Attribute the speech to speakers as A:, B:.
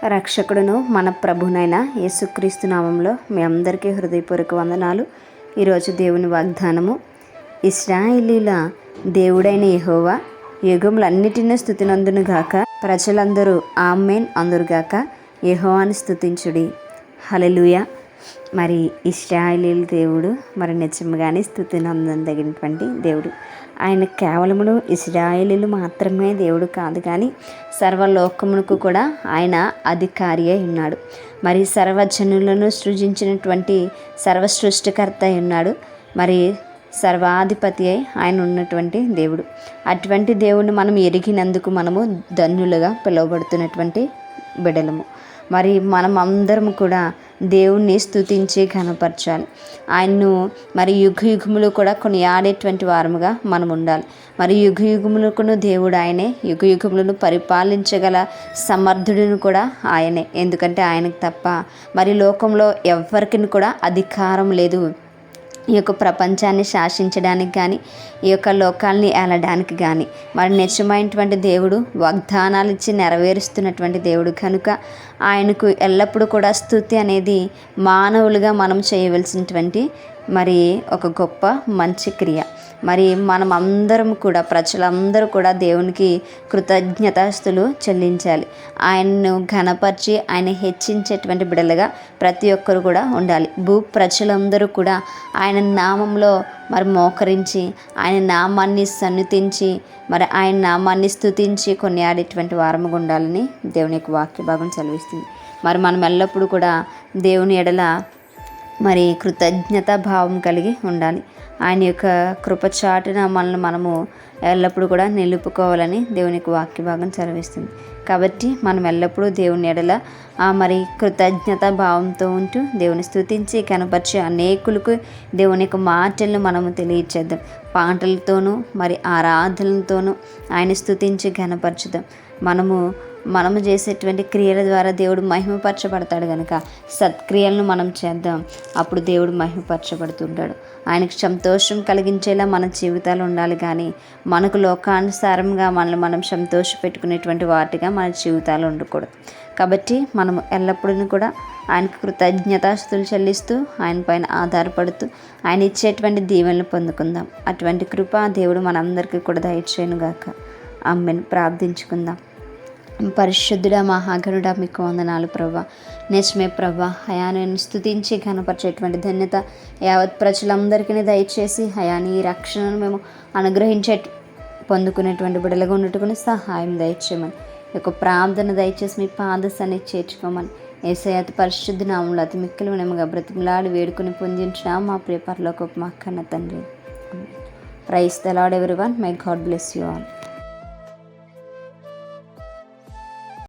A: రక్షకుడును మన ప్రభునైన యేసుక్రీస్తు నామంలో మీ అందరికీ హృదయపూర్వక వందనాలు. ఈరోజు దేవుని వాగ్దానము, ఇశ్రాయేలీల దేవుడైన యెహోవా యుగములన్నిటినీ స్తుతినందునుగాక, ప్రజలందరూ ఆమేన్ అందురుగాక, యెహోవాను స్తుతించుడి. హల్లెలూయా. మరి ఇశ్రాయేలీల దేవుడు మరి నిజంగానే స్తుతినందదగినటువంటి దేవుడు. ఆయన కేవలమును ఇశ్రాయేలీలు మాత్రమే దేవుడు కాదు, కానీ సర్వలోకమునకు కూడా ఆయన అధికారి అయి ఉన్నాడు. మరి సర్వజనులను సృజించినటువంటి సర్వ సృష్టికర్త అయి ఉన్నాడు. మరి సర్వాధిపతి అయి ఆయన ఉన్నటువంటి దేవుడు. అటువంటి దేవుడిని మనం ఎరిగినందుకు మనము ధన్యులుగా పిలువబడుతున్నటువంటి బిడ్డలము. మరి మనం అందరం కూడా దేవుణ్ణి స్తుతించి ఘనపరచాలి. ఆయన్ను మరి యుగయుగములు కూడా కొనియాడేటువంటి వారముగా మనం ఉండాలి. మరి యుగయుగములకును దేవుడు ఆయనే, యుగయుగములను పరిపాలించగల సమర్థుడిని కూడా ఆయనే. ఎందుకంటే ఆయనకు తప్ప మరి లోకంలో ఎవ్వరికి కూడా అధికారం లేదు ఈ యొక్క ప్రపంచాన్ని శాసించడానికి కానీ, ఈ యొక్క లోకాల్ని ఏలడానికి కానీ. మరి నిజమైనటువంటి దేవుడు వాగ్దానాలు ఇచ్చి నెరవేరుస్తున్నటువంటి దేవుడు కనుక ఆయనకు ఎల్లప్పుడూ కూడా స్తుతి అనేది మానవులుగా మనం చేయవలసినటువంటి మరి ఒక గొప్ప మంచి క్రియ. మరి మనం అందరం కూడా, ప్రజలందరూ కూడా దేవునికి కృతజ్ఞతాస్తులు చెల్లించాలి. ఆయన్ను ఘనపరిచి ఆయన హెచ్చించేటువంటి బిడ్డలుగా ప్రతి ఒక్కరు కూడా ఉండాలి. భూ ప్రజలందరూ కూడా ఆయన నామంలో మరి మోకరించి, ఆయన నామాన్ని సన్నుతించి, మరి ఆయన నామాన్ని స్తుతించి కొనియాడేటువంటి వారముగా ఉండాలని దేవుని యొక్క వాక్య భాగం సెలవిస్తుంది. మరి మనం ఎల్లప్పుడూ కూడా దేవుని ఎడల మరి కృతజ్ఞతా భావం కలిగి ఉండాలి. ఆయన యొక్క కృపచాటున మనల్ని మనము ఎల్లప్పుడూ కూడా నిలుపుకోవాలని దేవునికి వాక్య భాగం సెలవిస్తుంది. కాబట్టి మనం ఎల్లప్పుడూ దేవుని ఎడల మరి కృతజ్ఞతా భావంతో ఉంటూ దేవుని స్తుతించి కనపరిచే అనేకులకు దేవుని యొక్క మాటలను మనము తెలియచేద్దాం. పాటలతోనూ మరి ఆరాధనలతోనూ ఆయన స్తుతించి ఘనపరచుదాం. మనము చేసేటువంటి క్రియల ద్వారా దేవుడు మహిమపరచబడతాడు కనుక సత్క్రియలను మనం చేద్దాం. అప్పుడు దేవుడు మహిమపరచబడుతుంటాడు. ఆయనకు సంతోషం కలిగించేలా మన జీవితాలు ఉండాలి, కానీ మనకు లోకానుసారంగా మనల్ని మనం సంతోష పెట్టుకునేటువంటి వాటిగా మన జీవితాలు ఉండకూడదు. కాబట్టి మనము ఎల్లప్పుడూ కూడా ఆయనకు కృతజ్ఞతాస్తులు చెల్లిస్తూ, ఆయన పైన ఆధారపడుతూ ఆయన ఇచ్చేటువంటి దీవెనలు పొందుకుందాం. అటువంటి కృప దేవుడు మనందరికీ కూడా దయచేయునుగాక. ఆమేన్. ప్రార్థించుకుందాం. పరిశుద్ధుడా, మహాగణుడా, మీకు వందనాలు ప్రభా. నిజమే ప్రభా, హయాను స్తుతించి ఘనపరిచేటువంటి ధన్యత యావత్ ప్రజలందరికీ దయచేసి హయాని ఈ రక్షణను మేము పొందుకునేటువంటి బిడ్డలుగా ఉన్నట్టుకుని సహాయం దయచేయమని, యొక్క ప్రార్థన దయచేసి మీ పాదసాన్ని చేర్చుకోమని యేసయ్య పరిశుద్ధ నామములో అతి మిక్కిలి వినముగా బ్రతిమలాడి వేడుకుని పొందించిన మా ప్రియ పరలోకపు మా కన్న తండ్రి. Praise the Lord everyone. My God bless you all.